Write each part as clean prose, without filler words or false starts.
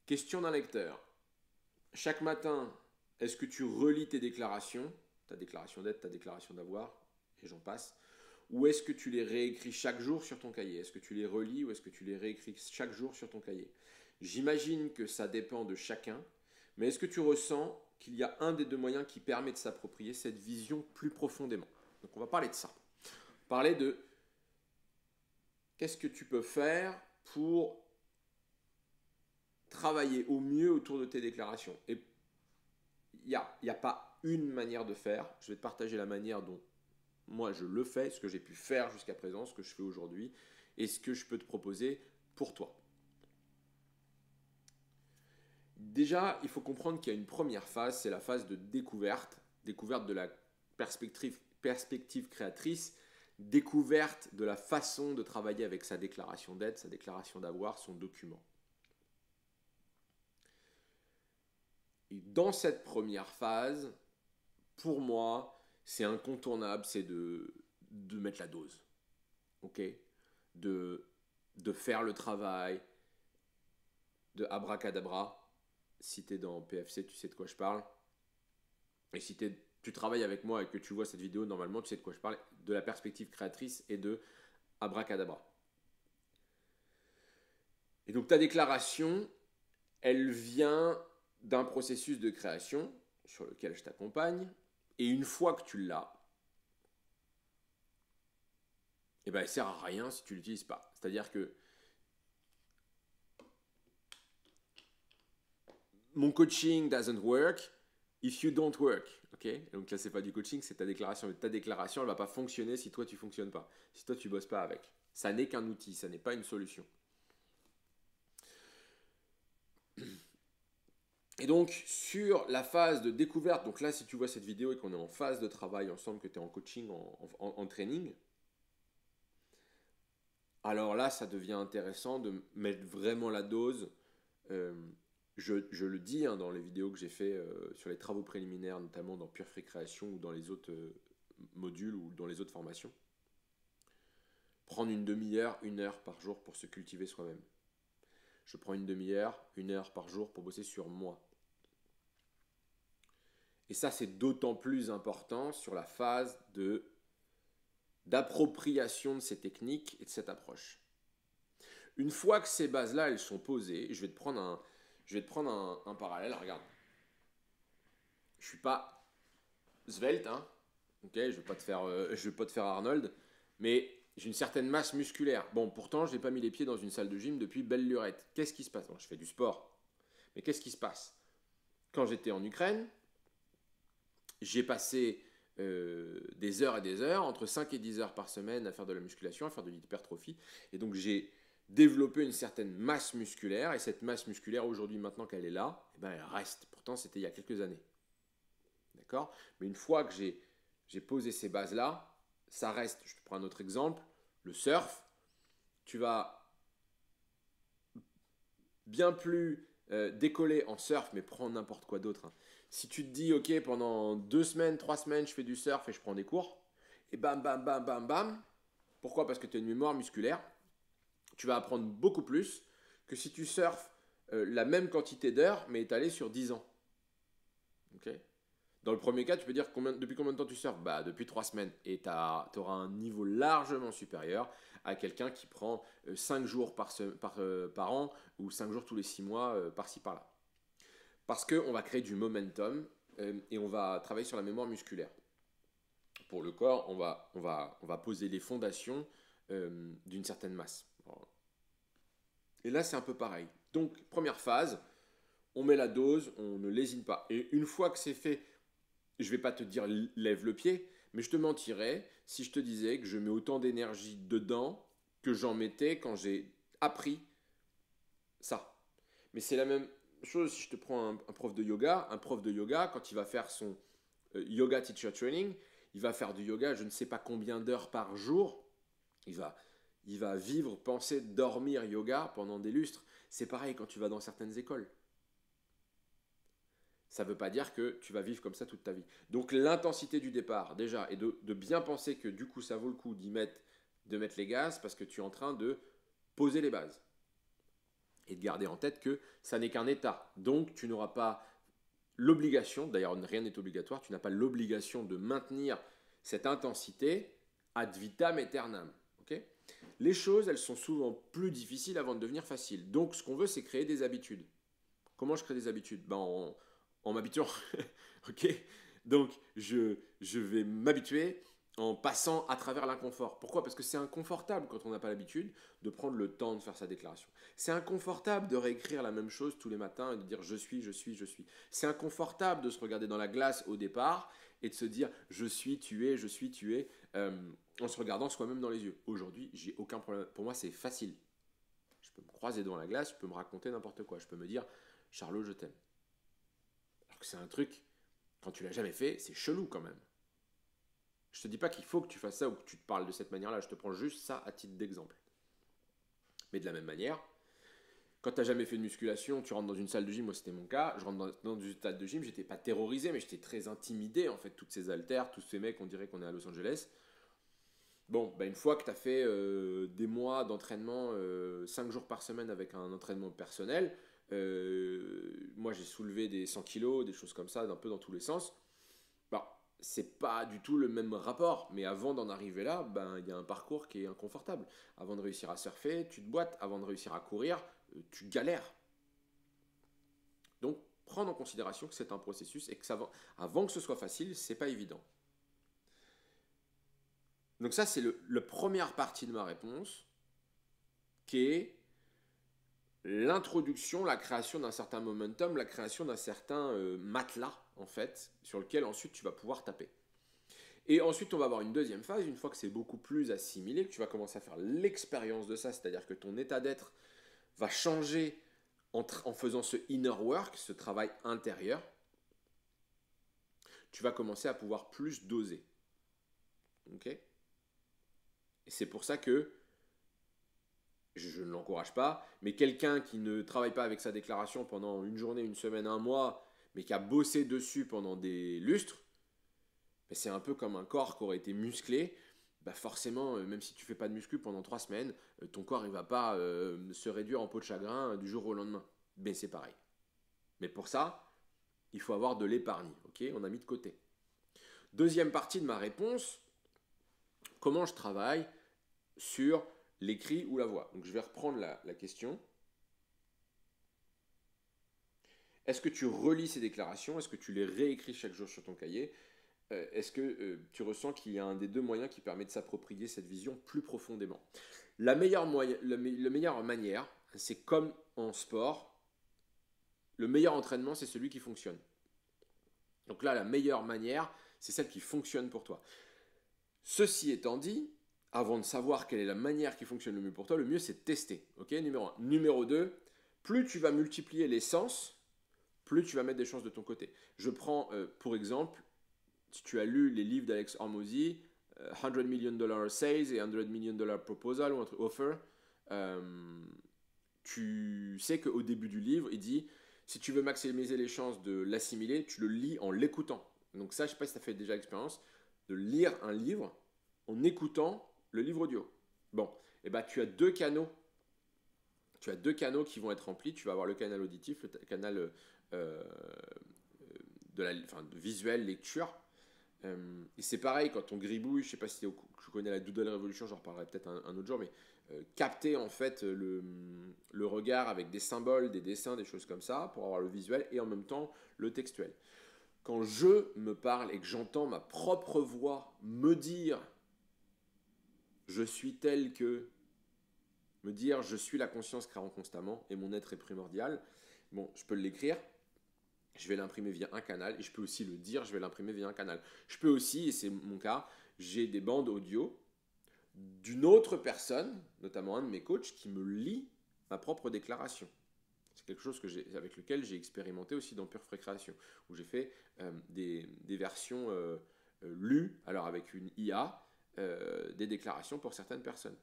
Question d'un lecteur. Chaque matin, est-ce que tu relis tes déclarations, ta déclaration d'être, ta déclaration d'avoir, et j'en passe, ou est-ce que tu les réécris chaque jour sur ton cahier? Est-ce que tu les relis ou est-ce que tu les réécris chaque jour sur ton cahier? J'imagine que ça dépend de chacun, mais est-ce que tu ressens qu'il y a un des deux moyens qui permet de s'approprier cette vision plus profondément? Donc on va parler de ça. Parler de qu'est-ce que tu peux faire pour travailler au mieux autour de tes déclarations. Et il n'y a pas une manière de faire. Je vais te partager la manière dont moi je le fais, ce que j'ai pu faire jusqu'à présent, ce que je fais aujourd'hui, et ce que je peux te proposer pour toi. Déjà, il faut comprendre qu'il y a une première phase, c'est la phase de découverte, découverte de la perspective créatrice, découverte de la façon de travailler avec sa déclaration d'être, sa déclaration d'avoir, son document. Et dans cette première phase, pour moi, c'est incontournable, c'est de mettre la dose. Ok? De faire le travail, de abracadabra. Si tu es dans PFC, tu sais de quoi je parle. Et si tu travailles avec moi et que tu vois cette vidéo, normalement, tu sais de quoi je parle. De la perspective créatrice et de abracadabra. Et donc ta déclaration, elle vient d'un processus de création sur lequel je t'accompagne. Et une fois que tu l'as, eh ben, elle ne sert à rien si tu ne l'utilises pas. C'est-à-dire que mon coaching doesn't work if you don't work. Okay? Donc là, ce n'est pas du coaching, c'est ta déclaration. Ta déclaration, elle ne va pas fonctionner si toi, tu ne fonctionnes pas. Si toi, tu ne bosses pas avec. Ça n'est qu'un outil, ça n'est pas une solution. Et donc, sur la phase de découverte, donc là, si tu vois cette vidéo et qu'on est en phase de travail ensemble, que tu es en coaching, en training, alors là, ça devient intéressant de mettre vraiment la dose. Je le dis dans les vidéos que j'ai fait sur les travaux préliminaires, notamment dans Pure Free Création ou dans les autres modules ou dans les autres formations. Prendre une demi-heure, 1 heure par jour pour se cultiver soi-même. Je prends une demi-heure, 1 heure par jour pour bosser sur moi. Et ça, c'est d'autant plus important sur la phase d'appropriation de ces techniques et de cette approche. Une fois que ces bases-là, elles sont posées, je vais te prendre un parallèle. Regarde. Je ne suis pas svelte, hein. Okay, je ne vais pas te faire Arnold, mais j'ai une certaine masse musculaire. Bon, pourtant, je n'ai pas mis les pieds dans une salle de gym depuis belle lurette. Qu'est-ce qui se passe? Bon, je fais du sport. Mais qu'est-ce qui se passe? Quand j'étais en Ukraine, j'ai passé des heures et des heures, entre 5 et 10 heures par semaine à faire de la musculation, à faire de l'hypertrophie. Et donc j'ai développé une certaine masse musculaire. Et cette masse musculaire, aujourd'hui, maintenant qu'elle est là, eh ben, elle reste. Pourtant, c'était il y a quelques années. D'accord? Mais une fois que j'ai posé ces bases-là, ça reste. Je te prends un autre exemple. Le surf, tu vas bien plus décoller en surf, mais prends n'importe quoi d'autre. Hein. Si tu te dis, ok, pendant 2 semaines, 3 semaines, je fais du surf et je prends des cours, et bam, bam, bam, bam, bam. Pourquoi? Parce que tu as une mémoire musculaire. Tu vas apprendre beaucoup plus que si tu surfes la même quantité d'heures, mais étalée sur 10 ans. Ok? Dans le premier cas, tu peux dire depuis combien de temps tu surfes? Bah, depuis 3 semaines. Et tu auras un niveau largement supérieur à quelqu'un qui prend 5 jours par an ou 5 jours tous les 6 mois par-ci par-là. Parce qu'on va créer du momentum et on va travailler sur la mémoire musculaire. Pour le corps, on va poser les fondations d'une certaine masse. Et là, c'est un peu pareil. Donc, première phase, on met la dose, on ne lésine pas. Et une fois que c'est fait, je ne vais pas te dire lève le pied, mais je te mentirais si je te disais que je mets autant d'énergie dedans que j'en mettais quand j'ai appris ça. Mais c'est la même chose si je te prends un prof de yoga. Un prof de yoga, quand il va faire son yoga teacher training, il va faire du yoga je ne sais pas combien d'heures par jour. Il va vivre, penser, dormir yoga pendant des lustres. C'est pareil quand tu vas dans certaines écoles. Ça ne veut pas dire que tu vas vivre comme ça toute ta vie. Donc l'intensité du départ, déjà, est de bien penser que du coup, ça vaut le coup de mettre les gaz parce que tu es en train de poser les bases. Et Et de garder en tête que ça n'est qu'un état. Donc tu n'auras pas l'obligation, d'ailleurs rien n'est obligatoire, tu n'as pas l'obligation de maintenir cette intensité ad vitam aeternam. Okay, les choses, elles sont souvent plus difficiles avant de devenir faciles. Donc ce qu'on veut, c'est créer des habitudes. Comment je crée des habitudes? En m'habituant. Ok. Donc je vais m'habituer en passant à travers l'inconfort. Pourquoi? Parce que c'est inconfortable quand on n'a pas l'habitude de prendre le temps de faire sa déclaration. C'est inconfortable de réécrire la même chose tous les matins et de dire je suis, je suis, je suis. C'est inconfortable de se regarder dans la glace au départ et de se dire je suis, tu es, je suis, tu es, en se regardant soi-même dans les yeux. Aujourd'hui, j'ai aucun problème. Pour moi, c'est facile. Je peux me croiser devant la glace, je peux me raconter n'importe quoi. Je peux me dire Charlot, je t'aime. Alors que c'est un truc, quand tu l'as jamais fait, c'est chelou quand même. Je te dis pas qu'il faut que tu fasses ça ou que tu te parles de cette manière-là, je te prends juste ça à titre d'exemple. Mais de la même manière, quand tu n'as jamais fait de musculation, tu rentres dans une salle de gym, moi c'était mon cas, je rentre dans une salle de gym, j'étais pas terrorisé, mais j'étais très intimidé en fait, toutes ces haltères, tous ces mecs, on dirait qu'on est à Los Angeles. Bon, une fois que tu as fait des mois d'entraînement, 5 jours par semaine avec un entraînement personnel, moi j'ai soulevé des 100 kilos, des choses comme ça, d'un peu dans tous les sens. C'est pas du tout le même rapport, mais avant d'en arriver là, il y a un parcours qui est inconfortable. Avant de réussir à surfer, tu te boites. Avant de réussir à courir, tu galères. Donc, prendre en considération que c'est un processus et que avant que ce soit facile, c'est pas évident. Donc ça, c'est la première partie de ma réponse, qui est l'introduction, la création d'un certain momentum, la création d'un certain matelas, en fait, sur lequel ensuite tu vas pouvoir taper. Et ensuite, on va avoir une deuxième phase, une fois que c'est beaucoup plus assimilé, que tu vas commencer à faire l'expérience de ça, c'est-à-dire que ton état d'être va changer en faisant ce inner work, ce travail intérieur, tu vas commencer à pouvoir plus doser. Ok? Et c'est pour ça que je ne l'encourage pas, mais quelqu'un qui ne travaille pas avec sa déclaration pendant une journée, une semaine, un mois, mais qui a bossé dessus pendant des lustres, c'est un peu comme un corps qui aurait été musclé. Forcément, même si tu fais pas de muscu pendant 3 semaines, ton corps il va pas se réduire en peau de chagrin du jour au lendemain. Mais c'est pareil. Mais pour ça, il faut avoir de l'épargne. Ok, on a mis de côté. Deuxième partie de ma réponse, comment je travaille sur l'écrit ou la voix. Donc je vais reprendre la question. Est-ce que tu relis ces déclarations? Est-ce que tu les réécris chaque jour sur ton cahier? Est-ce que tu ressens qu'il y a un des deux moyens qui permet de s'approprier cette vision plus profondément? La meilleure manière, c'est comme en sport, le meilleur entraînement, c'est celui qui fonctionne. Donc là, la meilleure manière, c'est celle qui fonctionne pour toi. Ceci étant dit, avant de savoir quelle est la manière qui fonctionne le mieux pour toi, le mieux c'est de tester. Ok, numéro 1. Numéro 2, plus tu vas multiplier les sens, plus tu vas mettre des chances de ton côté. Je prends pour exemple, si tu as lu les livres d'Alex Hormozy, $100 million sales et $100 million proposal ou un truc offer, tu sais qu'au début du livre, il dit si tu veux maximiser les chances de l'assimiler, tu le lis en l'écoutant. Donc ça, je ne sais pas si tu as fait déjà l'expérience de lire un livre en écoutant le livre audio. Bon, et tu as deux canaux. Tu as deux canaux qui vont être remplis. Tu vas avoir le canal auditif, le canal de visuel, lecture. Et c'est pareil quand on gribouille, je ne sais pas si tu connais la Doodle Revolution, j'en reparlerai peut-être un autre jour, mais capter en fait le regard avec des symboles, des dessins, des choses comme ça, pour avoir le visuel et en même temps le textuel. Quand je me parle et que j'entends ma propre voix me dire je suis tel que, me dire je suis la conscience créant constamment et mon être est primordial, bon, je peux l'écrire, je vais l'imprimer via un canal et je peux aussi le dire, je vais l'imprimer via un canal. Je peux aussi, et c'est mon cas, j'ai des bandes audio d'une autre personne, notamment un de mes coachs, qui me lit ma propre déclaration. C'est quelque chose avec lequel j'ai expérimenté aussi dans Pure Free Création, où j'ai fait des versions lues, alors avec une IA, des déclarations pour certaines personnes.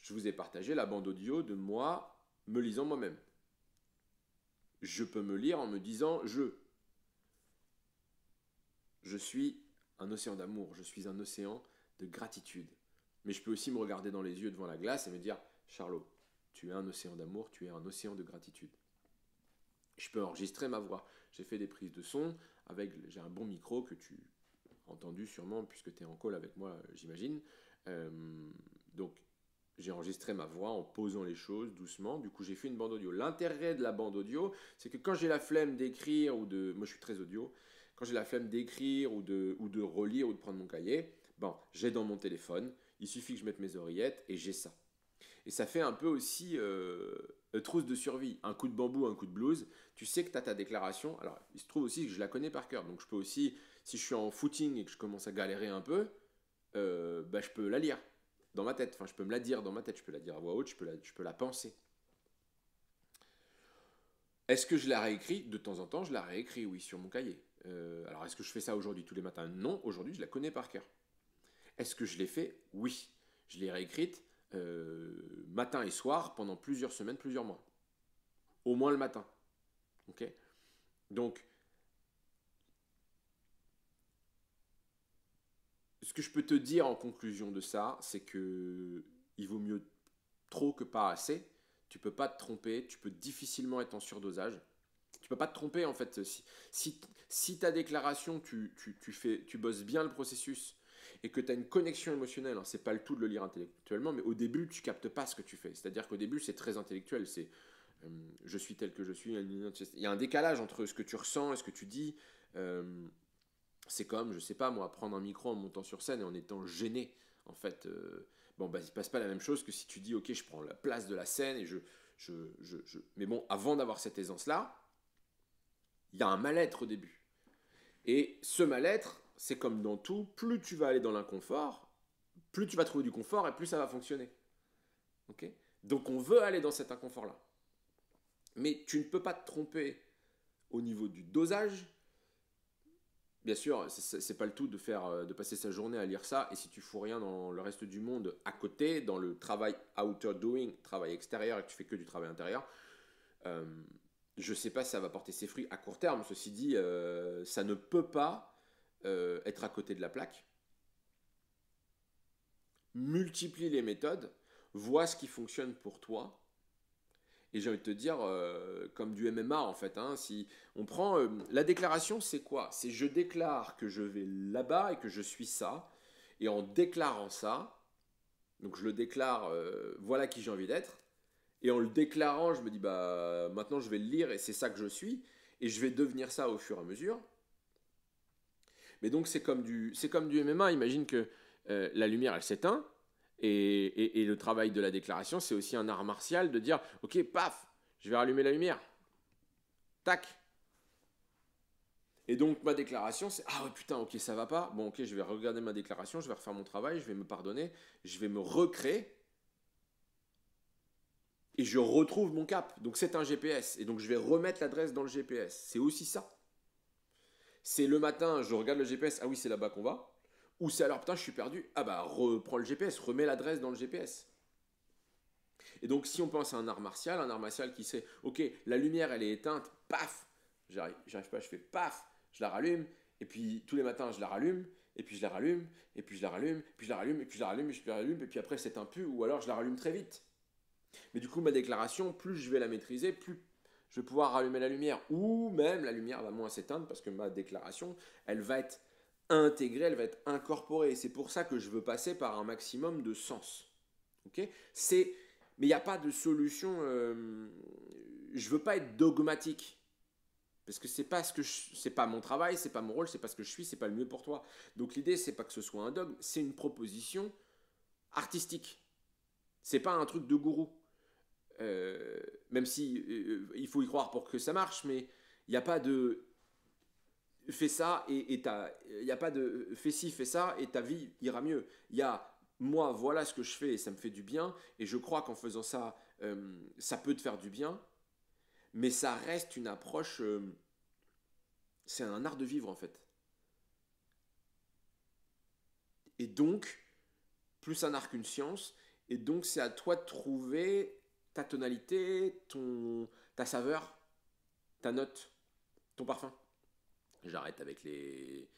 Je vous ai partagé la bande audio de moi me lisant moi-même. Je peux me lire en me disant je suis un océan d'amour, je suis un océan de gratitude. Mais je peux aussi me regarder dans les yeux devant la glace et me dire Charlot, Tu es un océan d'amour, tu es un océan de gratitude. Je peux enregistrer ma voix. J'ai fait des prises de son, j'ai un bon micro que tu as entendu sûrement puisque tu es en call avec moi, j'imagine. Donc, j'ai enregistré ma voix en posant les choses doucement. Du coup, j'ai fait une bande audio. L'intérêt de la bande audio, c'est que quand j'ai la flemme d'écrire ou de... Moi, je suis très audio. Quand j'ai la flemme d'écrire ou de relire ou de prendre mon cahier, bon, j'ai dans mon téléphone. Il suffit que je mette mes oreillettes et j'ai ça. Et ça fait un peu aussi trousse de survie. Un coup de bambou, un coup de blues. Tu sais que tu as ta déclaration. Alors, il se trouve aussi que je la connais par cœur. Donc, je peux aussi, si je suis en footing et que je commence à galérer un peu, bah, je peux la lire dans ma tête. Enfin, je peux me la dire dans ma tête. Je peux la dire à voix haute, je peux la penser. Est-ce que je la réécris? De temps en temps, je la réécris, oui, sur mon cahier. Alors, est-ce que je fais ça aujourd'hui tous les matins? Non, aujourd'hui, je la connais par cœur. Est-ce que je l'ai fait? Oui. Je l'ai réécrite matin et soir pendant plusieurs semaines, plusieurs mois. Au moins le matin. Ok? Donc, ce que je peux te dire en conclusion de ça, c'est que il vaut mieux trop que pas assez. Tu peux pas te tromper, tu peux difficilement être en surdosage. Tu peux pas te tromper en fait. Si ta déclaration, tu bosses bien le processus et que tu as une connexion émotionnelle, hein, c'est pas le tout de le lire intellectuellement, mais au début, tu captes pas ce que tu fais. C'est-à-dire qu'au début, c'est très intellectuel. C'est je suis tel que je suis. Il y a un décalage entre ce que tu ressens et ce que tu dis. C'est comme, je sais pas moi, prendre un micro en montant sur scène et en étant gêné. En fait, bon, bah, il se passe pas la même chose que si tu dis, ok, je prends la place de la scène et Mais bon, avant d'avoir cette aisance-là, il y a un mal-être au début. Et ce mal-être, c'est comme dans tout, plus tu vas aller dans l'inconfort, plus tu vas trouver du confort et plus ça va fonctionner. Ok? Donc on veut aller dans cet inconfort-là. Mais tu ne peux pas te tromper au niveau du dosage. Bien sûr, c'est pas le tout de passer sa journée à lire ça, et si tu fous rien dans le reste du monde à côté, dans le travail outer doing, travail extérieur, et que tu fais que du travail intérieur, je sais pas si ça va porter ses fruits à court terme. Ceci dit, ça ne peut pas être à côté de la plaque. Multiplie les méthodes, vois ce qui fonctionne pour toi. Et j'ai envie de te dire, comme du MMA en fait, hein, si on prend la déclaration, c'est quoi? C'est je déclare que je vais là-bas et que je suis ça. Et en déclarant ça, donc je le déclare, voilà qui j'ai envie d'être. Et en le déclarant, je me dis, bah maintenant je vais le lire et c'est ça que je suis. Et je vais devenir ça au fur et à mesure. Mais donc c'est comme du MMA. Imagine que la lumière, elle s'éteint. Et le travail de la déclaration, c'est aussi un art martial de dire, ok, paf, je vais rallumer la lumière. Tac. Et donc ma déclaration, c'est, ah ouais putain, ok, ça va pas. Bon, ok, je vais regarder ma déclaration, je vais refaire mon travail, je vais me pardonner, je vais me recréer. Et je retrouve mon cap. Donc c'est un GPS. Et donc je vais remettre l'adresse dans le GPS. C'est aussi ça. C'est le matin, je regarde le GPS, ah oui, c'est là-bas qu'on va. Ou c'est alors, putain, je suis perdu. Ah bah, reprends le GPS, remets l'adresse dans le GPS. Et donc, si on pense à un art martial qui sait, ok, la lumière, elle est éteinte, paf, j'arrive pas, je fais paf, je la rallume, et puis tous les matins, je la rallume, et puis je la rallume, et puis je la rallume, puis je la rallume, et puis je la rallume, et je la rallume, et puis après, c'est un pu, ou alors je la rallume très vite. Mais du coup, ma déclaration, plus je vais la maîtriser, plus je vais pouvoir rallumer la lumière, ou même la lumière va moins s'éteindre, parce que ma déclaration, elle va être intégrée, elle va être incorporée. C'est pour ça que je veux passer par un maximum de sens. Ok? Mais il n'y a pas de solution. Je veux pas être dogmatique. Parce que c'est pas mon travail, c'est pas mon rôle, c'est pas ce que je suis, c'est pas le mieux pour toi. Donc l'idée, c'est pas que ce soit un dogme, c'est une proposition artistique. C'est pas un truc de gourou. Même si il faut y croire pour que ça marche, mais il n'y a pas de fais ça et il n'y a pas de fais ci, fais ça et ta vie ira mieux. Il y a moi, voilà ce que je fais et ça me fait du bien et je crois qu'en faisant ça, ça peut te faire du bien, mais ça reste une approche, c'est un art de vivre en fait. Et donc, plus un art qu'une science, et donc c'est à toi de trouver ta tonalité, ta saveur, ta note, ton parfum. J'arrête avec les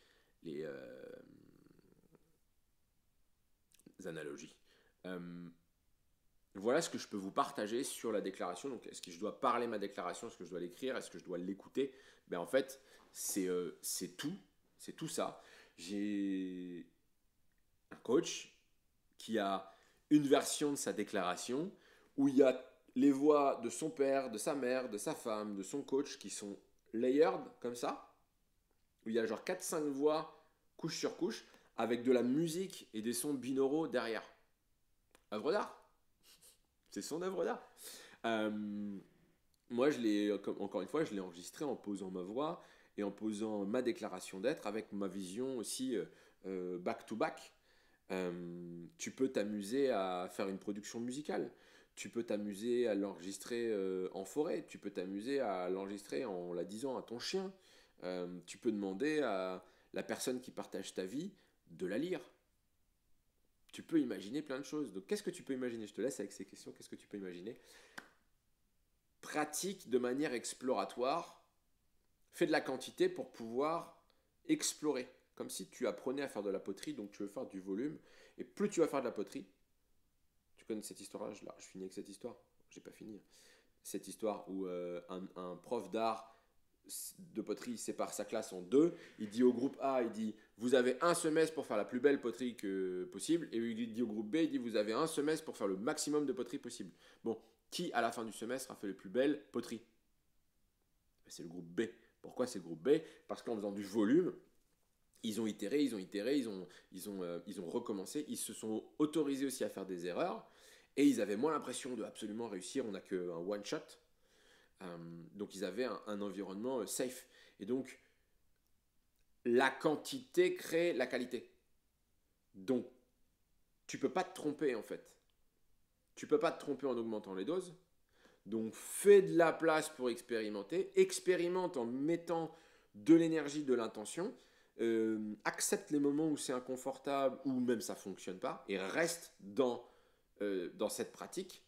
analogies. voilà ce que je peux vous partager sur la déclaration. Donc, est-ce que je dois parler ma déclaration? Est-ce que je dois l'écrire? Est-ce que je dois l'écouter? Ben, en fait, c'est tout. C'est tout ça. J'ai un coach qui a une version de sa déclaration où il y a les voix de son père, de sa mère, de sa femme, de son coach qui sont layered comme ça, où il y a genre 4-5 voix couche sur couche avec de la musique et des sons binauraux derrière. Œuvre d'art. C'est son œuvre d'art. Euh, Moi, encore une fois, je l'ai enregistré en posant ma voix et en posant ma déclaration d'être avec ma vision aussi back to back. Tu peux t'amuser à faire une production musicale. Tu peux t'amuser à l'enregistrer en forêt. Tu peux t'amuser à l'enregistrer en la disant à ton chien. Tu peux demander à la personne qui partage ta vie de la lire. Tu peux imaginer plein de choses. Donc, qu'est-ce que tu peux imaginer? Je te laisse avec ces questions. Qu'est-ce que tu peux imaginer? Pratique de manière exploratoire. Fais de la quantité pour pouvoir explorer. Comme si tu apprenais à faire de la poterie, donc tu veux faire du volume. Et plus tu vas faire de la poterie, tu connais cette histoire-là, je finis avec cette histoire. J'ai pas fini. Cette histoire où un prof d'art de poterie sépare sa classe en deux. Il dit au groupe A, il dit vous avez un semestre pour faire la plus belle poterie que possible. Et il dit au groupe B, il dit vous avez un semestre pour faire le maximum de poterie possible. Bon, qui à la fin du semestre a fait les plus belles poteries? C'est le groupe B. Pourquoi c'est le groupe B? Parce qu'en faisant du volume, ils ont itéré, ils ont recommencé, ils se sont autorisés aussi à faire des erreurs et ils avaient moins l'impression de absolument réussir. On n'a qu'un one shot. Donc ils avaient un environnement safe. Et donc la quantité crée la qualité. Donc tu peux pas te tromper en fait. Tu peux pas te tromper en augmentant les doses. Donc fais de la place pour expérimenter. Expérimente en mettant de l'énergie, de l'intention. Accepte les moments où c'est inconfortable ou même ça fonctionne pas et reste dans cette pratique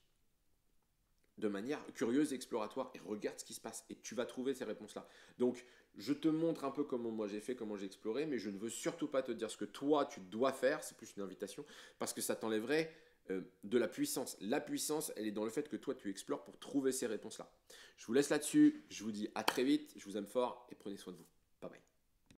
de manière curieuse, exploratoire et regarde ce qui se passe et tu vas trouver ces réponses-là. Donc je te montre un peu comment moi j'ai fait, comment j'ai exploré, mais je ne veux surtout pas te dire ce que toi tu dois faire, c'est plus une invitation, parce que ça t'enlèverait de la puissance. La puissance, elle est dans le fait que toi tu explores pour trouver ces réponses-là. Je vous laisse là-dessus, je vous dis à très vite, je vous aime fort et prenez soin de vous.